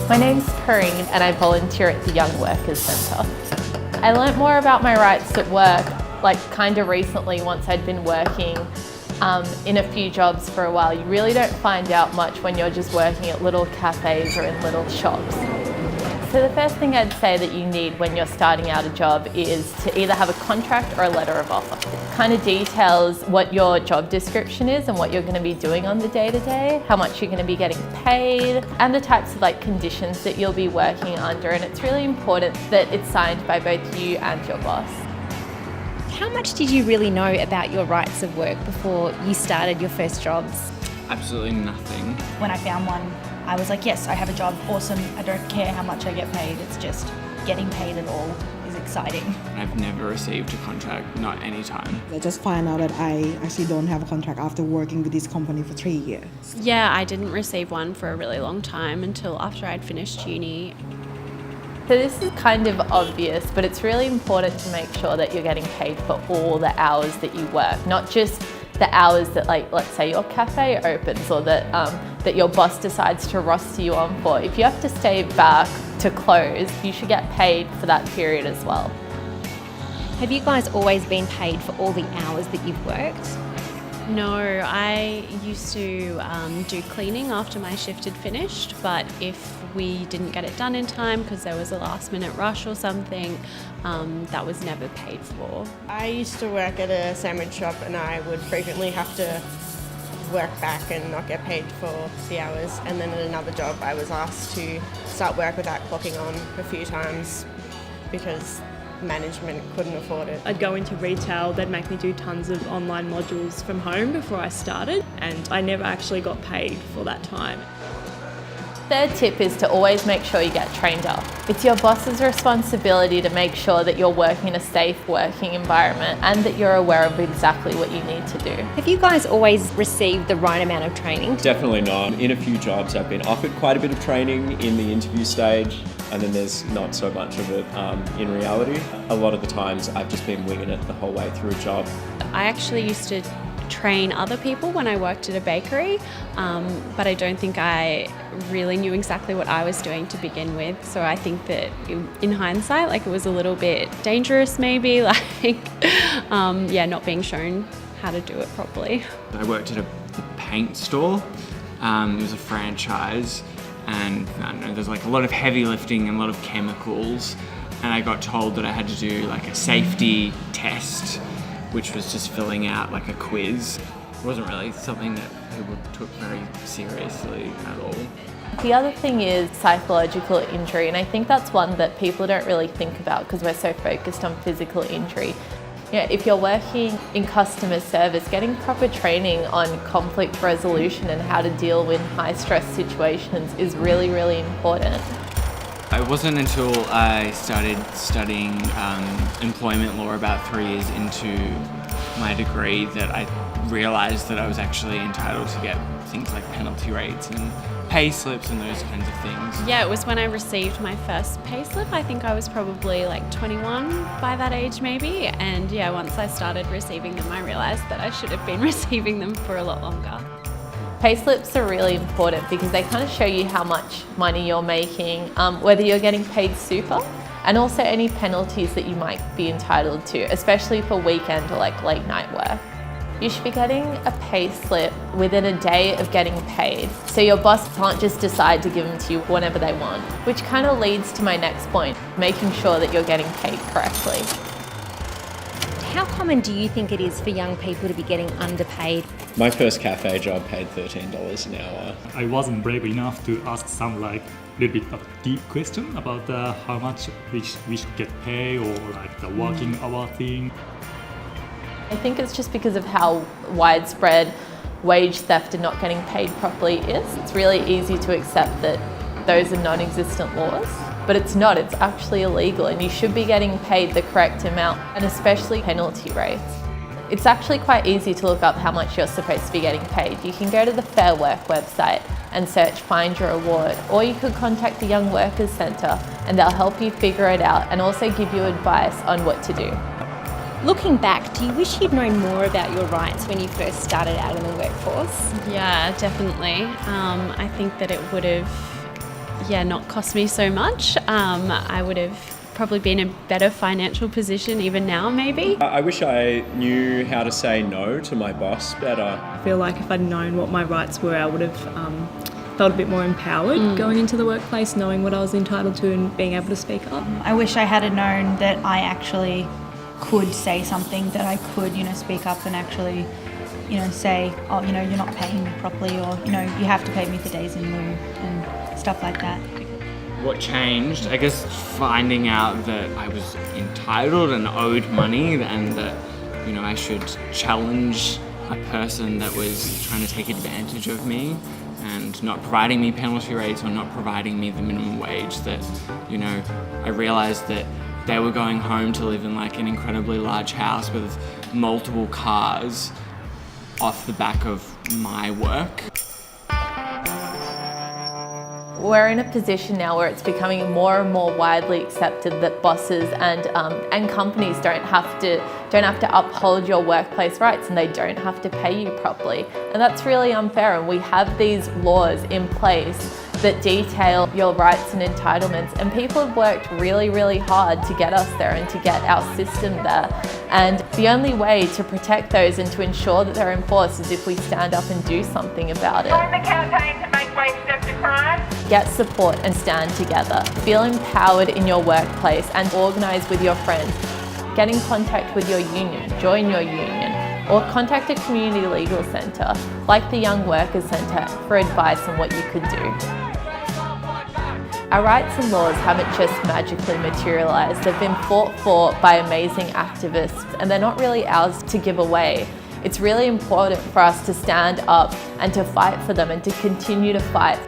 My name's Pareen and I volunteer at the Young Workers Centre. I learnt more about my rights at work kind of recently once I'd been working in a few jobs for a while. You really don't find out much when you're just working at little cafes or in little shops. So the first thing I'd say that you need when you're starting out a job is to either have a contract or a letter of offer. It kind of details what your job description is and what you're going to be doing on the day-to-day, how much you're going to be getting paid, and the types of conditions that you'll be working under. And it's really important that it's signed by both you and your boss. How much did you really know about your rights of work before you started your first jobs? Absolutely nothing. When I found one, I was like, yes, I have a job, awesome. I don't care how much I get paid. It's just getting paid at all is exciting. I've never received a contract, not any time. I just find out that I actually don't have a contract after working with this company for 3 years. Yeah, I didn't receive one for a really long time until after I'd finished uni. So this is kind of obvious, but it's really important to make sure that you're getting paid for all the hours that you work, not just the hours that, let's say your cafe opens or that your boss decides to roster you on for. If you have to stay back to close, you should get paid for that period as well. Have you guys always been paid for all the hours that you've worked? No, I used to do cleaning after my shift had finished, but if we didn't get it done in time because there was a last minute rush or something, that was never paid for. I used to work at a sandwich shop and I would frequently have to work back and not get paid for the hours. And then at another job I was asked to start work without clocking on a few times because management couldn't afford it. I'd go into retail, they'd make me do tons of online modules from home before I started, and I never actually got paid for that time. Third tip is to always make sure you get trained up. It's your boss's responsibility to make sure that you're working in a safe working environment and that you're aware of exactly what you need to do. Have you guys always received the right amount of training? Definitely not. In a few jobs I've been offered quite a bit of training in the interview stage, and then there's not so much of it in reality. A lot of the times I've just been winging it the whole way through a job. I actually used to train other people when I worked at a bakery, but I don't think I really knew exactly what I was doing to begin with. So I think that in hindsight, it was a little bit dangerous maybe, not being shown how to do it properly. I worked at a paint store. It was a franchise, and I don't know, there's a lot of heavy lifting and a lot of chemicals, and I got told that I had to do a safety test, which was just filling out a quiz. It wasn't really something that people took very seriously at all. The other thing is psychological injury, and I think that's one that people don't really think about because we're so focused on physical injury. If you're working in customer service, getting proper training on conflict resolution and how to deal with high stress situations is really, really important. It wasn't until I started studying employment law about 3 years into my degree that I realised that I was actually entitled to get things like penalty rates and pay slips and those kinds of things. Yeah, it was when I received my first pay slip. I think I was probably 21 by that age maybe, and once I started receiving them I realised that I should have been receiving them for a lot longer. Pay slips are really important because they kind of show you how much money you're making, whether you're getting paid super, and also any penalties that you might be entitled to, especially for weekend or late night work. You should be getting a pay slip within a day of getting paid, so your boss can't just decide to give them to you whenever they want, which kind of leads to my next point, making sure that you're getting paid correctly. How common do you think it is for young people to be getting underpaid? My first cafe job paid $13 an hour. I wasn't brave enough to ask some little bit of deep question about how much we should get paid or the working hour thing. I think it's just because of how widespread wage theft and not getting paid properly is. It's really easy to accept that those are non-existent laws, but it's not. It's actually illegal and you should be getting paid the correct amount, and especially penalty rates. It's actually quite easy to look up how much you're supposed to be getting paid. You can go to the Fair Work website and search Find Your Award, or you could contact the Young Workers Centre and they'll help you figure it out and also give you advice on what to do. Looking back, do you wish you'd known more about your rights when you first started out in the workforce? Yeah, definitely. I think that it would have not cost me so much, I would have probably been in a better financial position even now, maybe. I wish I knew how to say no to my boss better. I feel like if I'd known what my rights were, I would have felt a bit more empowered going into the workplace, knowing what I was entitled to and being able to speak up. I wish I had known that I actually could say something, that I could, speak up and actually, say, oh, you're not paying me properly, or, you have to pay me for days in lieu and stuff like that. What changed, I guess, finding out that I was entitled and owed money, and that, I should challenge a person that was trying to take advantage of me and not providing me penalty rates or not providing me the minimum wage. That, I realized that they were going home to live in like an incredibly large house with multiple cars off the back of my work. We're in a position now where it's becoming more and more widely accepted that bosses and companies don't have to uphold your workplace rights, and they don't have to pay you properly. And that's really unfair, and we have these laws in place that detail your rights and entitlements, and people have worked really, really hard to get us there and to get our system there. And the only way to protect those and to ensure that they're enforced is if we stand up and do something about it. Join the campaign to make wage theft a crime. Get support and stand together. Feel empowered in your workplace and organise with your friends. Get in contact with your union, join your union, or contact a community legal centre like the Young Workers Centre for advice on what you could do. Our rights and laws haven't just magically materialised, they've been fought for by amazing activists, and they're not really ours to give away. It's really important for us to stand up and to fight for them and to continue to fight.